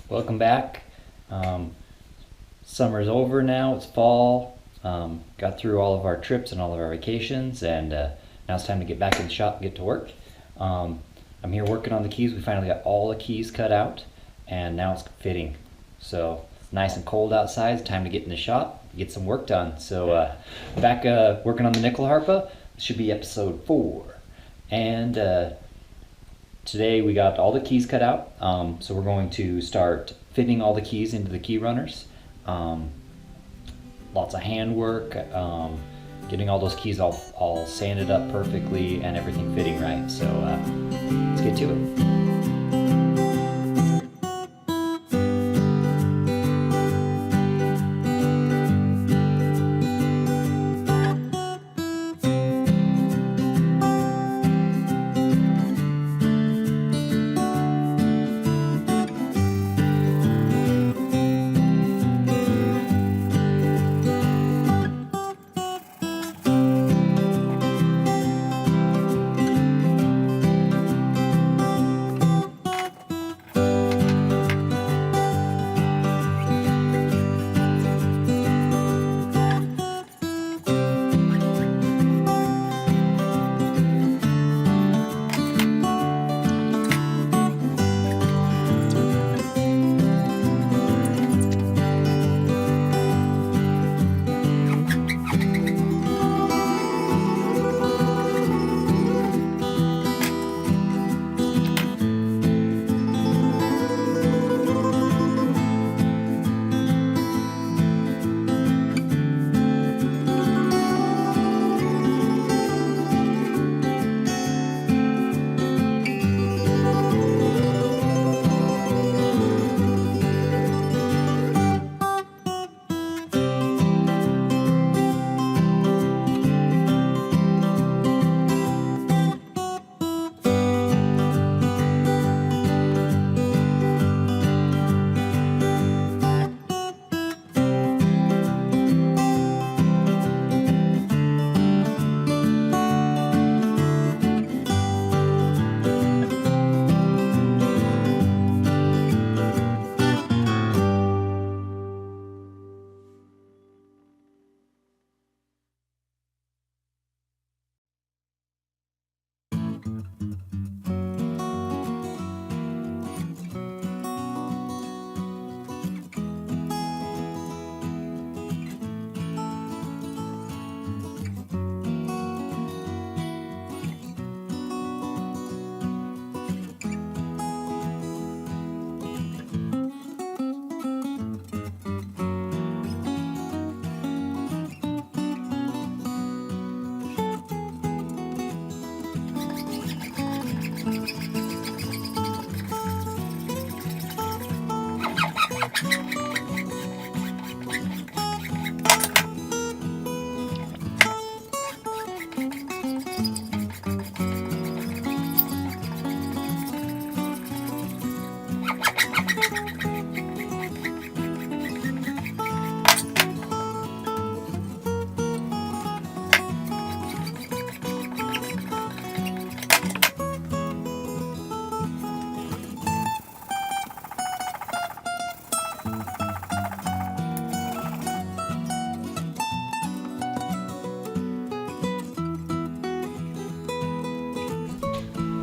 Welcome back. Summer's over now, it's fall. Got through all of our trips and all of our vacations, and now it's time to get back in the shop and get to work. I'm here working on the keys. We finally got all the keys cut out, and now it's fitting. So it's nice and cold outside. It's time to get in the shop, get some work done. So back working on the Nyckelharpa. This should be episode 4. And today we got all the keys cut out, so we're going to start fitting all the keys into the key runners. Lots of handwork, getting all those keys all sanded up perfectly and everything fitting right. So let's get to it.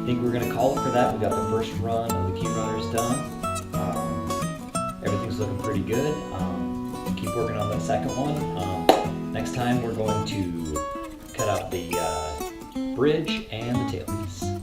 I think we're going to call it for that. We got the first run of the key runners done. Everything's looking pretty good. Keep working on the second one. Next time we're going to cut out the bridge and the tail piece.